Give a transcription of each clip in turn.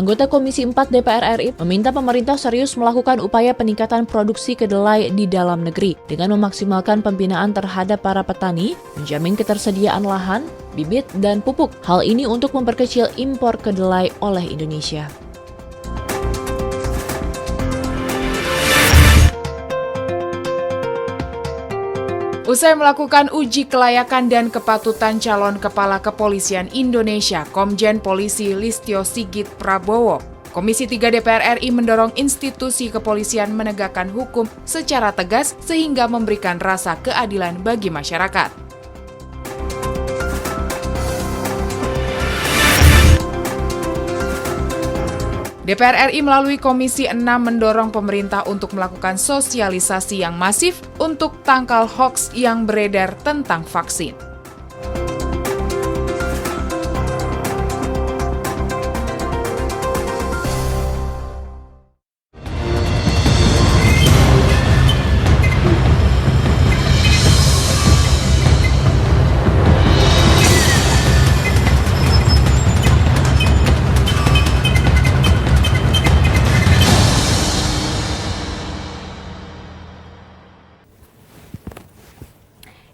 Anggota Komisi 4 DPR RI meminta pemerintah serius melakukan upaya peningkatan produksi kedelai di dalam negeri dengan memaksimalkan pembinaan terhadap para petani, menjamin ketersediaan lahan, bibit, dan pupuk. Hal ini untuk memperkecil impor kedelai oleh Indonesia. Usai melakukan uji kelayakan dan kepatutan calon Kepala Kepolisian Indonesia, Komjen Polisi Listio Sigit Prabowo, Komisi 3 DPR RI mendorong institusi kepolisian menegakkan hukum secara tegas sehingga memberikan rasa keadilan bagi masyarakat. DPR RI melalui Komisi 6 mendorong pemerintah untuk melakukan sosialisasi yang masif untuk tangkal hoaks yang beredar tentang vaksin.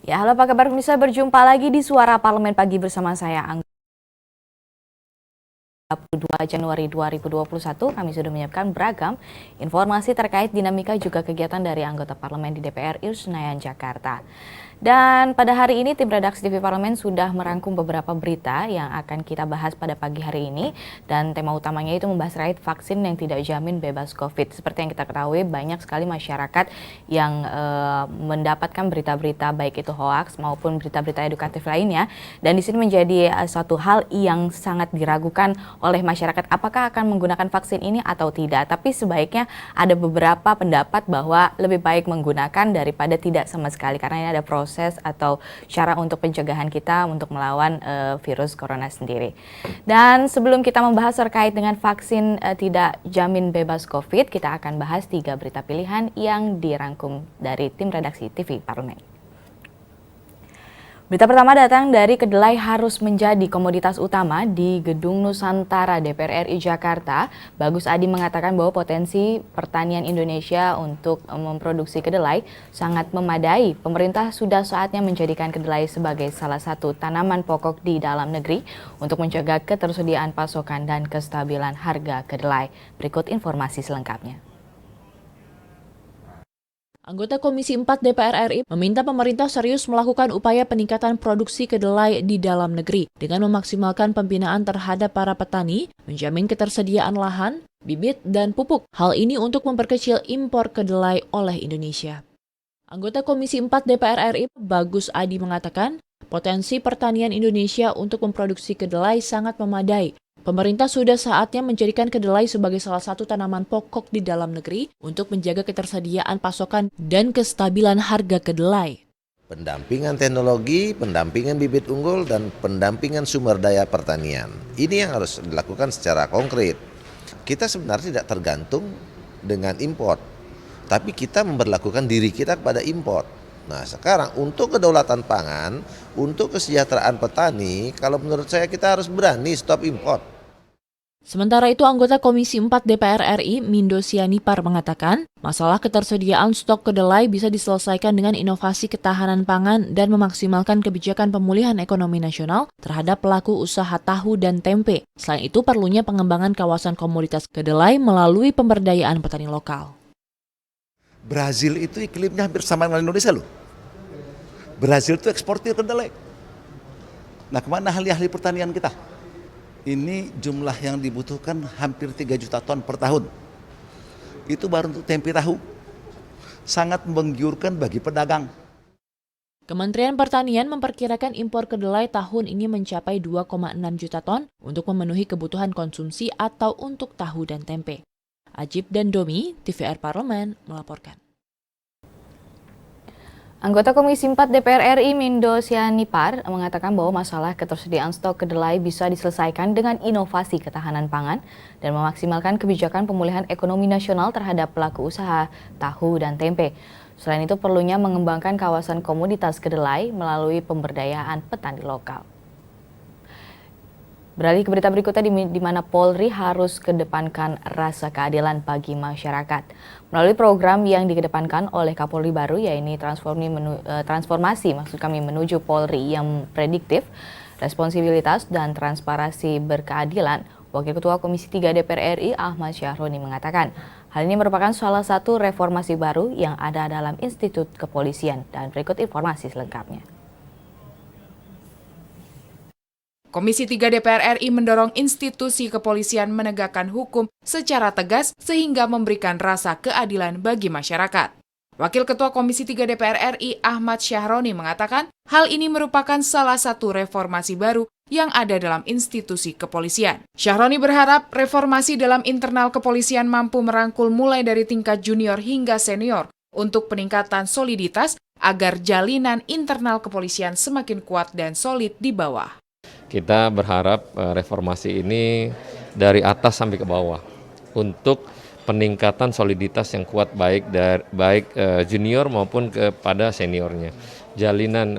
Ya, halo apa kabar pemirsa, berjumpa lagi di Suara Parlemen Pagi bersama saya, 22 Januari 2021, kami sudah menyiapkan beragam informasi terkait dinamika juga kegiatan dari anggota parlemen di DPR RI Senayan, Jakarta. Dan pada hari ini tim redaksi TV Parlemen sudah merangkum beberapa berita yang akan kita bahas pada pagi hari ini. Dan tema utamanya itu membahas terkait vaksin yang tidak jamin bebas COVID. Seperti yang kita ketahui, banyak sekali masyarakat yang mendapatkan berita-berita baik itu hoaks maupun berita-berita edukatif lainnya. Dan di sini menjadi suatu hal yang sangat diragukan oleh masyarakat apakah akan menggunakan vaksin ini atau tidak. Tapi sebaiknya ada beberapa pendapat bahwa lebih baik menggunakan daripada tidak sama sekali, karena ini ada proses atau cara untuk pencegahan kita untuk melawan virus corona sendiri. Dan sebelum kita membahas terkait dengan vaksin tidak jamin bebas COVID, kita akan bahas 3 berita pilihan yang dirangkum dari tim redaksi TV Parlemen. Berita pertama datang dari kedelai harus menjadi komoditas utama di Gedung Nusantara DPR RI Jakarta. Bagus Adi mengatakan bahwa potensi pertanian Indonesia untuk memproduksi kedelai sangat memadai. Pemerintah sudah saatnya menjadikan kedelai sebagai salah satu tanaman pokok di dalam negeri untuk menjaga ketersediaan pasokan dan kestabilan harga kedelai. Berikut informasi selengkapnya. Anggota Komisi 4 DPR RI meminta pemerintah serius melakukan upaya peningkatan produksi kedelai di dalam negeri dengan memaksimalkan pembinaan terhadap para petani, menjamin ketersediaan lahan, bibit, dan pupuk. Hal ini untuk memperkecil impor kedelai oleh Indonesia. Anggota Komisi 4 DPR RI Bagus Adi mengatakan, potensi pertanian Indonesia untuk memproduksi kedelai sangat memadai. Pemerintah sudah saatnya menjadikan kedelai sebagai salah satu tanaman pokok di dalam negeri untuk menjaga ketersediaan pasokan dan kestabilan harga kedelai. Pendampingan teknologi, pendampingan bibit unggul, dan pendampingan sumber daya pertanian. Ini yang harus dilakukan secara konkret. Kita sebenarnya tidak tergantung dengan import, tapi kita memperlakukan diri kita kepada import. Nah sekarang untuk kedaulatan pangan, untuk kesejahteraan petani, kalau menurut saya kita harus berani stop import. Sementara itu, anggota Komisi 4 DPR RI, Mindo Sianipar mengatakan, masalah ketersediaan stok kedelai bisa diselesaikan dengan inovasi ketahanan pangan dan memaksimalkan kebijakan pemulihan ekonomi nasional terhadap pelaku usaha tahu dan tempe. Selain itu, perlunya pengembangan kawasan komoditas kedelai melalui pemberdayaan petani lokal. Brazil itu iklimnya hampir sama dengan Indonesia loh. Brazil itu eksportir kedelai. Nah kemana ahli-ahli pertanian kita? Ini jumlah yang dibutuhkan hampir 3 juta ton per tahun. Itu baru untuk tempe tahu. Sangat menggiurkan bagi pedagang. Kementerian Pertanian memperkirakan impor kedelai tahun ini mencapai 2,6 juta ton untuk memenuhi kebutuhan konsumsi atau untuk tahu dan tempe. Ajib dan Domi, TVR Parlemen, melaporkan. Anggota Komisi 4 DPR RI Mindo Sianipar mengatakan bahwa masalah ketersediaan stok kedelai bisa diselesaikan dengan inovasi ketahanan pangan dan memaksimalkan kebijakan pemulihan ekonomi nasional terhadap pelaku usaha tahu dan tempe. Selain itu perlunya mengembangkan kawasan komoditas kedelai melalui pemberdayaan petani lokal. Beralih ke berita berikutnya di mana Polri harus kedepankan rasa keadilan bagi masyarakat. Melalui program yang dikedepankan oleh Kapolri baru, yaitu transformasi menuju Polri yang prediktif, responsibilitas dan transparansi berkeadilan, Wakil Ketua Komisi 3 DPR RI Ahmad Syahroni mengatakan, hal ini merupakan salah satu reformasi baru yang ada dalam Institut Kepolisian. Dan berikut informasi selengkapnya. Komisi 3 DPR RI mendorong institusi kepolisian menegakkan hukum secara tegas sehingga memberikan rasa keadilan bagi masyarakat. Wakil Ketua Komisi 3 DPR RI Ahmad Syahroni mengatakan, hal ini merupakan salah satu reformasi baru yang ada dalam institusi kepolisian. Syahroni berharap reformasi dalam internal kepolisian mampu merangkul mulai dari tingkat junior hingga senior untuk peningkatan soliditas agar jalinan internal kepolisian semakin kuat dan solid di bawah. Kita berharap reformasi ini dari atas sampai ke bawah untuk peningkatan soliditas yang kuat baik junior maupun kepada seniornya. Jalinan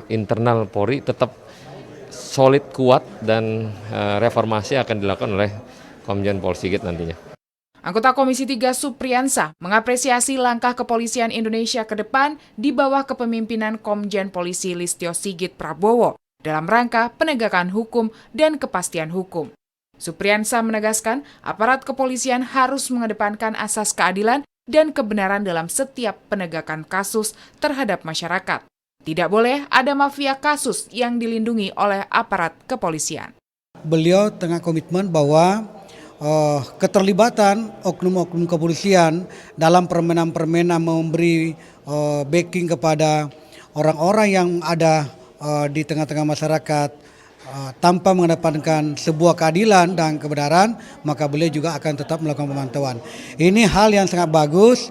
internal Polri tetap solid kuat dan reformasi akan dilakukan oleh Komjen Pol Sigit nantinya. Anggota Komisi 3 Supriyansa mengapresiasi langkah kepolisian Indonesia ke depan di bawah kepemimpinan Komjen Polisi Listio Sigit Prabowo dalam rangka penegakan hukum dan kepastian hukum. Supriyansa menegaskan aparat kepolisian harus mengedepankan asas keadilan dan kebenaran dalam setiap penegakan kasus terhadap masyarakat. Tidak boleh ada mafia kasus yang dilindungi oleh aparat kepolisian. Beliau tengah komitmen bahwa keterlibatan oknum-oknum kepolisian dalam permenan-permenan memberi backing kepada orang-orang yang ada di tengah-tengah masyarakat tanpa mengedepankan sebuah keadilan dan kebenaran, maka beliau juga akan tetap melakukan pemantauan. Ini hal yang sangat bagus.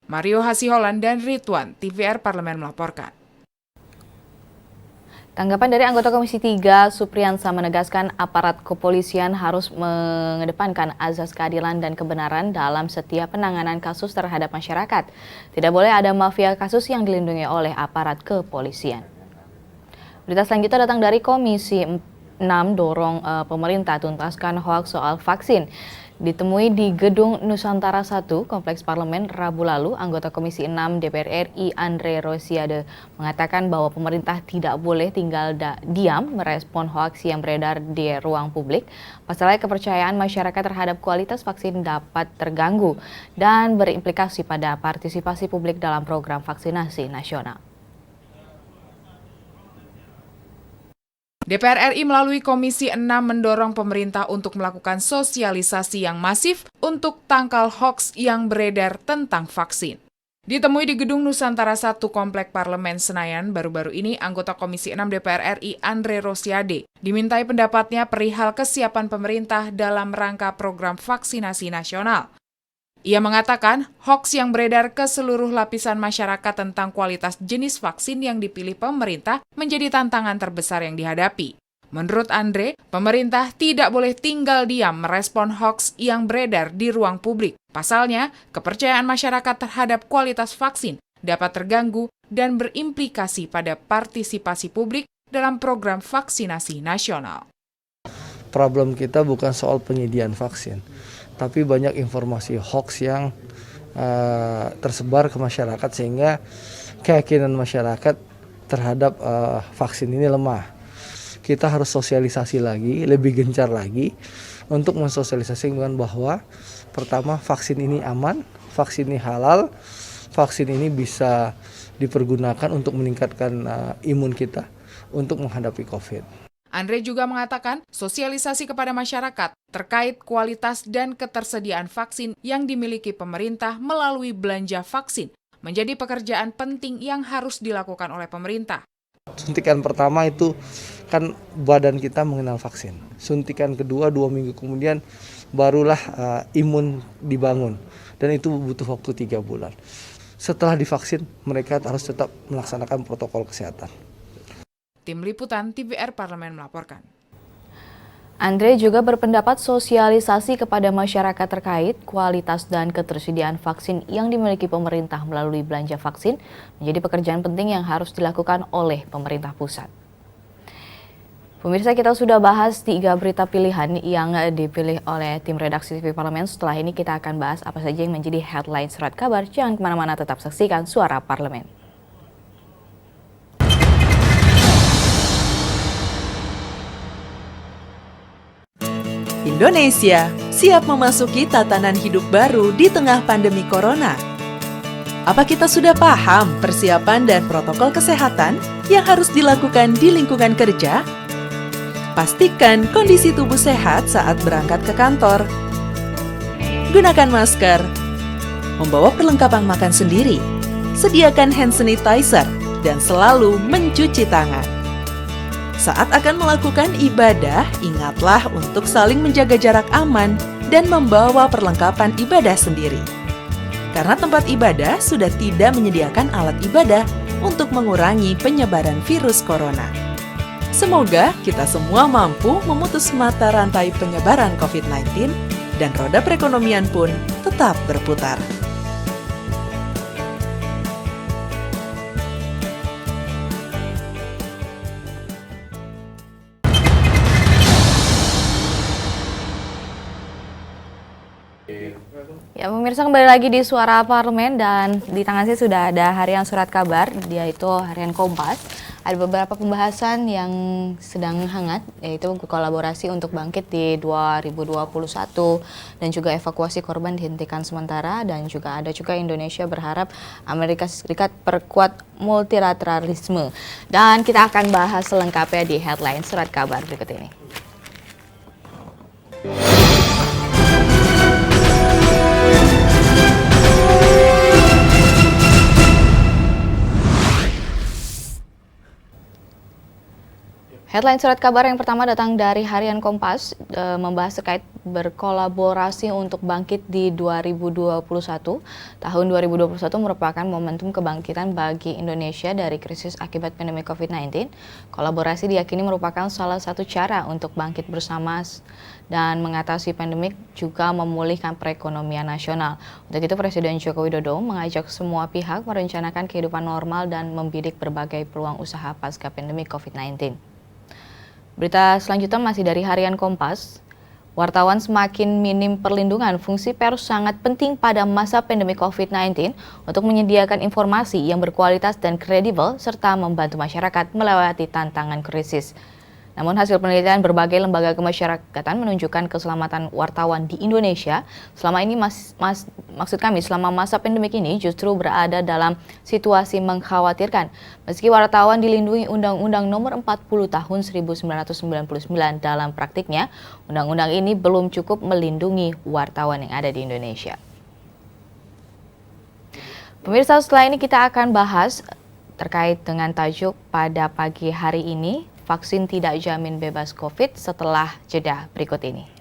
Mario Hasiholan dan Ridwan, TVR Parlemen melaporkan. Tanggapan dari anggota Komisi 3, Supriyansa menegaskan aparat kepolisian harus mengedepankan azas keadilan dan kebenaran dalam setiap penanganan kasus terhadap masyarakat. Tidak boleh ada mafia kasus yang dilindungi oleh aparat kepolisian. Berita selanjutnya datang dari Komisi 6 dorong pemerintah tuntaskan hoaks soal vaksin. Ditemui di Gedung Nusantara 1, Kompleks Parlemen Rabu lalu, anggota Komisi 6 DPR RI Andre Rosiade mengatakan bahwa pemerintah tidak boleh tinggal diam merespon hoaks yang beredar di ruang publik. Pasalnya kepercayaan masyarakat terhadap kualitas vaksin dapat terganggu dan berimplikasi pada partisipasi publik dalam program vaksinasi nasional. DPR RI melalui Komisi 6 mendorong pemerintah untuk melakukan sosialisasi yang masif untuk tangkal hoaks yang beredar tentang vaksin. Ditemui di Gedung Nusantara 1 Komplek Parlemen Senayan baru-baru ini, anggota Komisi 6 DPR RI Andre Rosiade dimintai pendapatnya perihal kesiapan pemerintah dalam rangka program vaksinasi nasional. Ia mengatakan, hoaks yang beredar ke seluruh lapisan masyarakat tentang kualitas jenis vaksin yang dipilih pemerintah menjadi tantangan terbesar yang dihadapi. Menurut Andre, pemerintah tidak boleh tinggal diam merespon hoaks yang beredar di ruang publik. Pasalnya, kepercayaan masyarakat terhadap kualitas vaksin dapat terganggu dan berimplikasi pada partisipasi publik dalam program vaksinasi nasional. Problem kita bukan soal penyediaan vaksin, tapi banyak informasi hoax yang tersebar ke masyarakat sehingga keyakinan masyarakat terhadap vaksin ini lemah. Kita harus sosialisasi lagi, lebih gencar lagi untuk mensosialisasikan bahwa pertama vaksin ini aman, vaksin ini halal, vaksin ini bisa dipergunakan untuk meningkatkan imun kita untuk menghadapi COVID. Andre juga mengatakan sosialisasi kepada masyarakat terkait kualitas dan ketersediaan vaksin yang dimiliki pemerintah melalui belanja vaksin menjadi pekerjaan penting yang harus dilakukan oleh pemerintah. Suntikan pertama itu kan badan kita mengenal vaksin. Suntikan kedua 2 minggu kemudian barulah imun dibangun dan itu butuh waktu 3 bulan. Setelah divaksin mereka harus tetap melaksanakan protokol kesehatan. Tim Liputan TVR Parlemen melaporkan. Andre juga berpendapat sosialisasi kepada masyarakat terkait kualitas dan ketersediaan vaksin yang dimiliki pemerintah melalui belanja vaksin menjadi pekerjaan penting yang harus dilakukan oleh pemerintah pusat. Pemirsa, kita sudah bahas 3 berita pilihan yang dipilih oleh tim redaksi TV Parlemen. Setelah ini kita akan bahas apa saja yang menjadi headline surat kabar. Jangan kemana-mana, tetap saksikan Suara Parlemen. Indonesia siap memasuki tatanan hidup baru di tengah pandemi corona. Apa kita sudah paham persiapan dan protokol kesehatan yang harus dilakukan di lingkungan kerja? Pastikan kondisi tubuh sehat saat berangkat ke kantor. Gunakan masker. Membawa perlengkapan makan sendiri. Sediakan hand sanitizer dan selalu mencuci tangan. Saat akan melakukan ibadah, ingatlah untuk saling menjaga jarak aman dan membawa perlengkapan ibadah sendiri. Karena tempat ibadah sudah tidak menyediakan alat ibadah untuk mengurangi penyebaran virus corona. Semoga kita semua mampu memutus mata rantai penyebaran COVID-19 dan roda perekonomian pun tetap berputar. Ya, pemirsa, kembali lagi di Suara Parlemen dan di tangan saya sudah ada harian surat kabar, yaitu harian Kompas. Ada beberapa pembahasan yang sedang hangat, yaitu kolaborasi untuk bangkit di 2021 dan juga evakuasi korban dihentikan sementara, dan juga ada juga Indonesia berharap Amerika Serikat perkuat multilateralisme. Dan kita akan bahas selengkapnya di headline surat kabar berikut ini. Headline surat kabar yang pertama datang dari harian Kompas, membahas terkait berkolaborasi untuk bangkit di 2021. Tahun 2021 merupakan momentum kebangkitan bagi Indonesia dari krisis akibat pandemi COVID-19. Kolaborasi diyakini merupakan salah satu cara untuk bangkit bersama dan mengatasi pandemik, juga memulihkan perekonomian nasional. Untuk itu, Presiden Joko Widodo mengajak semua pihak merencanakan kehidupan normal dan membidik berbagai peluang usaha pasca pandemi COVID-19. Berita selanjutnya masih dari harian Kompas. Wartawan semakin minim perlindungan. Fungsi pers sangat penting pada masa pandemi COVID-19 untuk menyediakan informasi yang berkualitas dan kredibel serta membantu masyarakat melewati tantangan krisis. Namun hasil penelitian berbagai lembaga kemasyarakatan menunjukkan keselamatan wartawan di Indonesia selama ini selama masa pandemik ini justru berada dalam situasi mengkhawatirkan. Meski wartawan dilindungi Undang-Undang Nomor 40 Tahun 1999, dalam praktiknya undang-undang ini belum cukup melindungi wartawan yang ada di Indonesia. Pemirsa, setelah ini kita akan bahas terkait dengan tajuk pada pagi hari ini, vaksin tidak jamin bebas COVID, setelah jeda berikut ini.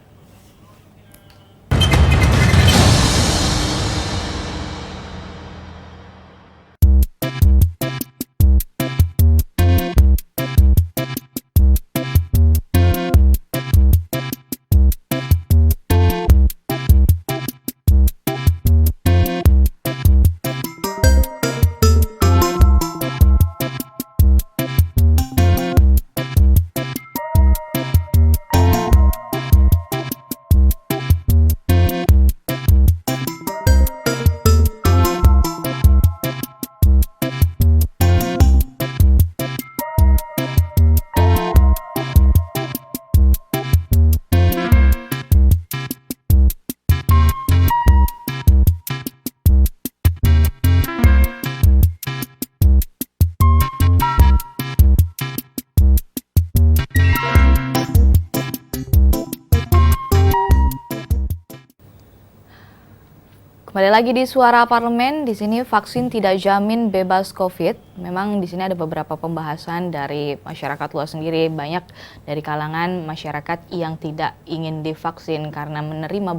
Kembali lagi di Suara Parlemen. Di sini vaksin tidak jamin bebas COVID. Memang di sini ada beberapa pembahasan dari masyarakat luas sendiri, banyak dari kalangan masyarakat yang tidak ingin divaksin karena menerima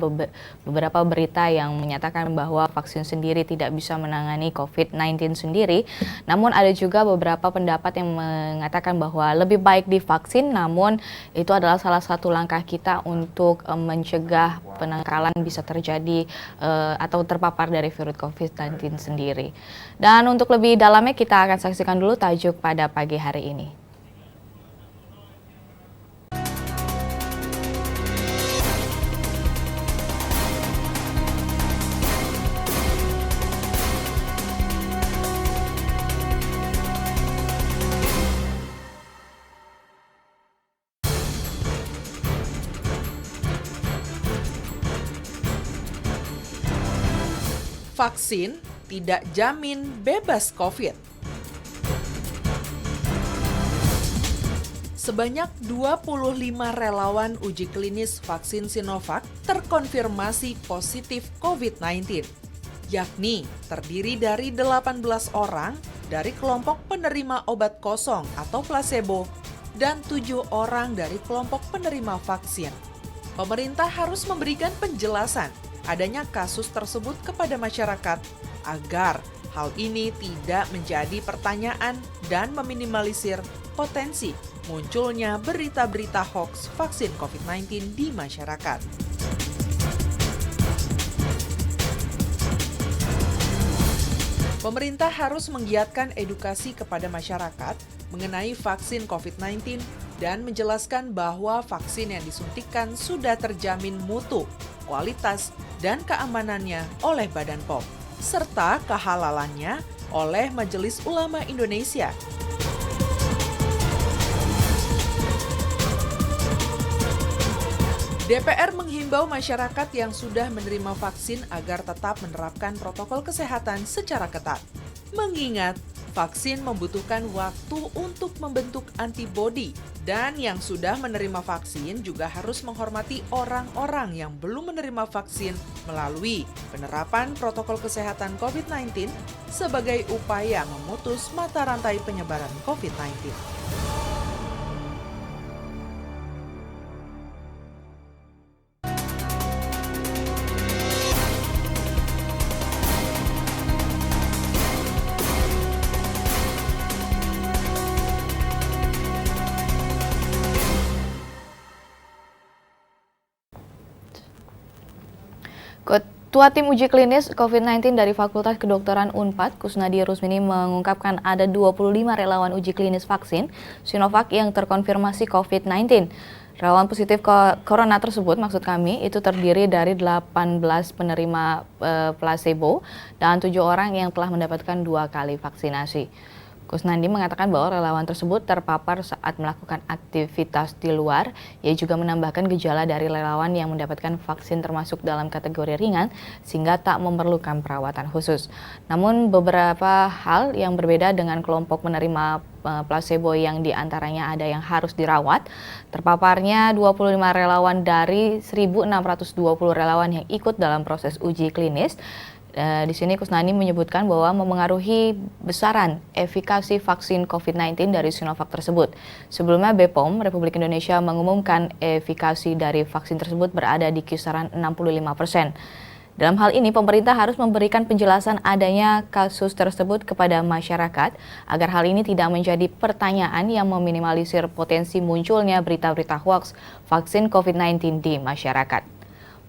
beberapa berita yang menyatakan bahwa vaksin sendiri tidak bisa menangani COVID-19 sendiri. Namun ada juga beberapa pendapat yang mengatakan bahwa lebih baik divaksin, namun itu adalah salah satu langkah kita untuk mencegah penangkalan bisa terjadi atau terpapar dari virus COVID-19 sendiri. Dan untuk lebih dalamnya kita akan saksikan dulu tajuk pada pagi hari ini. Vaksin tidak jamin bebas COVID. Sebanyak 25 relawan uji klinis vaksin Sinovac terkonfirmasi positif COVID-19, yakni terdiri dari 18 orang dari kelompok penerima obat kosong atau placebo dan 7 orang dari kelompok penerima vaksin. Pemerintah harus memberikan penjelasan adanya kasus tersebut kepada masyarakat agar hal ini tidak menjadi pertanyaan dan meminimalisir potensi munculnya berita-berita hoaks vaksin COVID-19 di masyarakat. Pemerintah harus menggiatkan edukasi kepada masyarakat mengenai vaksin COVID-19 dan menjelaskan bahwa vaksin yang disuntikan sudah terjamin mutu, kualitas, dan keamanannya oleh Badan POM, serta kehalalannya oleh Majelis Ulama Indonesia. DPR menghimbau masyarakat yang sudah menerima vaksin agar tetap menerapkan protokol kesehatan secara ketat. Mengingat vaksin membutuhkan waktu untuk membentuk antibodi dan yang sudah menerima vaksin juga harus menghormati orang-orang yang belum menerima vaksin melalui penerapan protokol kesehatan COVID-19 sebagai upaya memutus mata rantai penyebaran COVID-19. Ketua Tim Uji Klinis COVID-19 dari Fakultas Kedokteran Unpad, Kusnadi Rusmini mengungkapkan ada 25 relawan uji klinis vaksin Sinovac yang terkonfirmasi COVID-19. Relawan positif corona tersebut, maksud kami, itu terdiri dari 18 penerima placebo dan 7 orang yang telah mendapatkan 2 kali vaksinasi. Kusnandi mengatakan bahwa relawan tersebut terpapar saat melakukan aktivitas di luar. Ia juga menambahkan gejala dari relawan yang mendapatkan vaksin termasuk dalam kategori ringan sehingga tak memerlukan perawatan khusus. Namun beberapa hal yang berbeda dengan kelompok menerima placebo yang diantaranya ada yang harus dirawat. Terpaparnya 25 relawan dari 1.620 relawan yang ikut dalam proses uji klinis. Di sini Kusnandi menyebutkan bahwa memengaruhi besaran efikasi vaksin COVID-19 dari Sinovac tersebut. Sebelumnya BPOM Republik Indonesia mengumumkan efikasi dari vaksin tersebut berada di kisaran 65%. Dalam hal ini, pemerintah harus memberikan penjelasan adanya kasus tersebut kepada masyarakat agar hal ini tidak menjadi pertanyaan yang meminimalisir potensi munculnya berita-berita hoaks vaksin COVID-19 di masyarakat.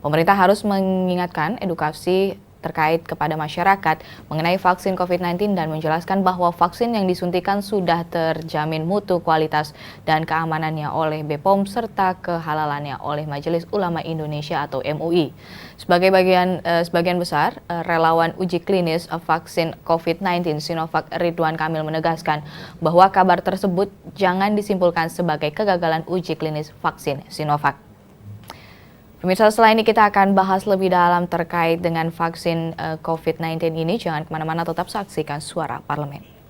Pemerintah harus mengingatkan edukasi terkait kepada masyarakat mengenai vaksin COVID-19 dan menjelaskan bahwa vaksin yang disuntikan sudah terjamin mutu, kualitas, dan keamanannya oleh BPOM serta kehalalannya oleh Majelis Ulama Indonesia atau MUI. Sebagian besar relawan uji klinis vaksin COVID-19 Sinovac Ridwan Kamil menegaskan bahwa kabar tersebut jangan disimpulkan sebagai kegagalan uji klinis vaksin Sinovac. Pemirsa, setelah ini kita akan bahas lebih dalam terkait dengan vaksin COVID-19 ini. Jangan kemana-mana, tetap saksikan Suara Parlemen.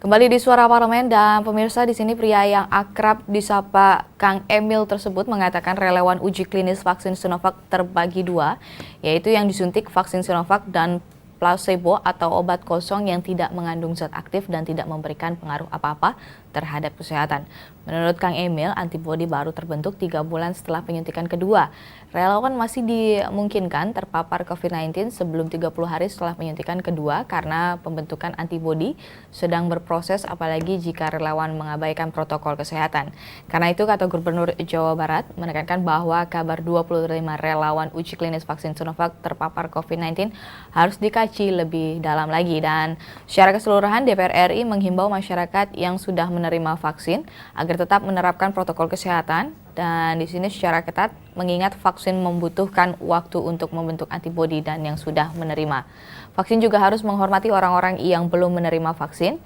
Kembali di Suara Parlemen dan pemirsa, di sini pria yang akrab disapa Kang Emil tersebut mengatakan relawan uji klinis vaksin Sinovac terbagi dua, yaitu yang disuntik vaksin Sinovac dan placebo atau obat kosong yang tidak mengandung zat aktif dan tidak memberikan pengaruh apa-apa terhadap kesehatan. Menurut Kang Emil, antibodi baru terbentuk 3 bulan setelah penyuntikan kedua. Relawan masih dimungkinkan terpapar COVID-19 sebelum 30 hari setelah penyuntikan kedua karena pembentukan antibodi sedang berproses, apalagi jika relawan mengabaikan protokol kesehatan. Karena itu, kata Gubernur Jawa Barat menekankan bahwa kabar 25 relawan uji klinis vaksin Sinovac terpapar COVID-19 harus dikaji lebih dalam lagi. Dan secara keseluruhan, DPR RI menghimbau masyarakat yang sudah menerima vaksin agar tetap menerapkan protokol kesehatan, dan di sini secara ketat mengingat vaksin membutuhkan waktu untuk membentuk antibodi dan yang sudah menerima vaksin juga harus menghormati orang-orang yang belum menerima vaksin,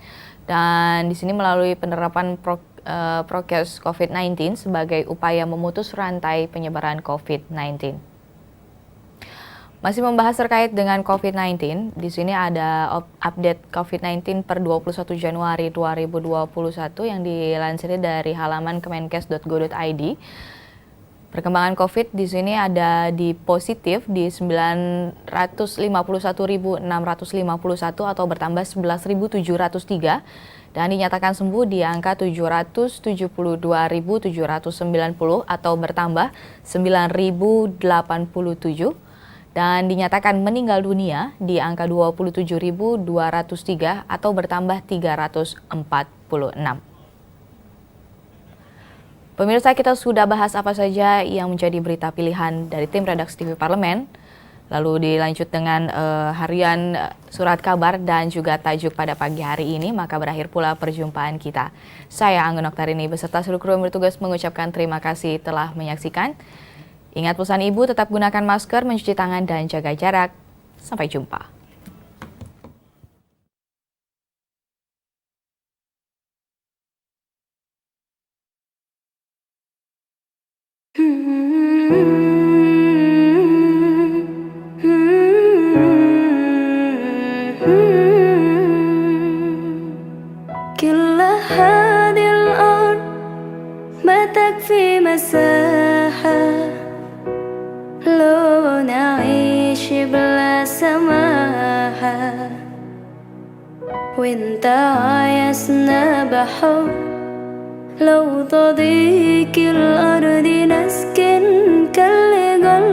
dan di sini melalui penerapan prokes COVID-19 sebagai upaya memutus rantai penyebaran COVID-19. Masih membahas terkait dengan COVID-19, di sini ada update COVID-19 per 21 Januari 2021 yang dilansir dari halaman kemenkes.go.id. Perkembangan COVID di sini ada di positif di 951.651 atau bertambah 11.703 dan dinyatakan sembuh di angka 772.790 atau bertambah 9.087. Dan dinyatakan meninggal dunia di angka 27.203 atau bertambah 346. Pemirsa, kita sudah bahas apa saja yang menjadi berita pilihan dari tim redaksi TV Parlemen. Lalu dilanjut dengan harian surat kabar dan juga tajuk pada pagi hari ini, maka berakhir pula perjumpaan kita. Saya Anggun Oktarini beserta seluruh kru yang bertugas mengucapkan terima kasih telah menyaksikan. Ingat pesan ibu, tetap gunakan masker, mencuci tangan, dan jaga jarak. Sampai jumpa. وانت عايزنا بحب لو تضيق الأرض نسكن كالجل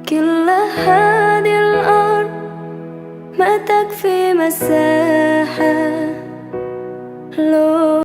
كل هذه الأرض ما تكفي مساحة لو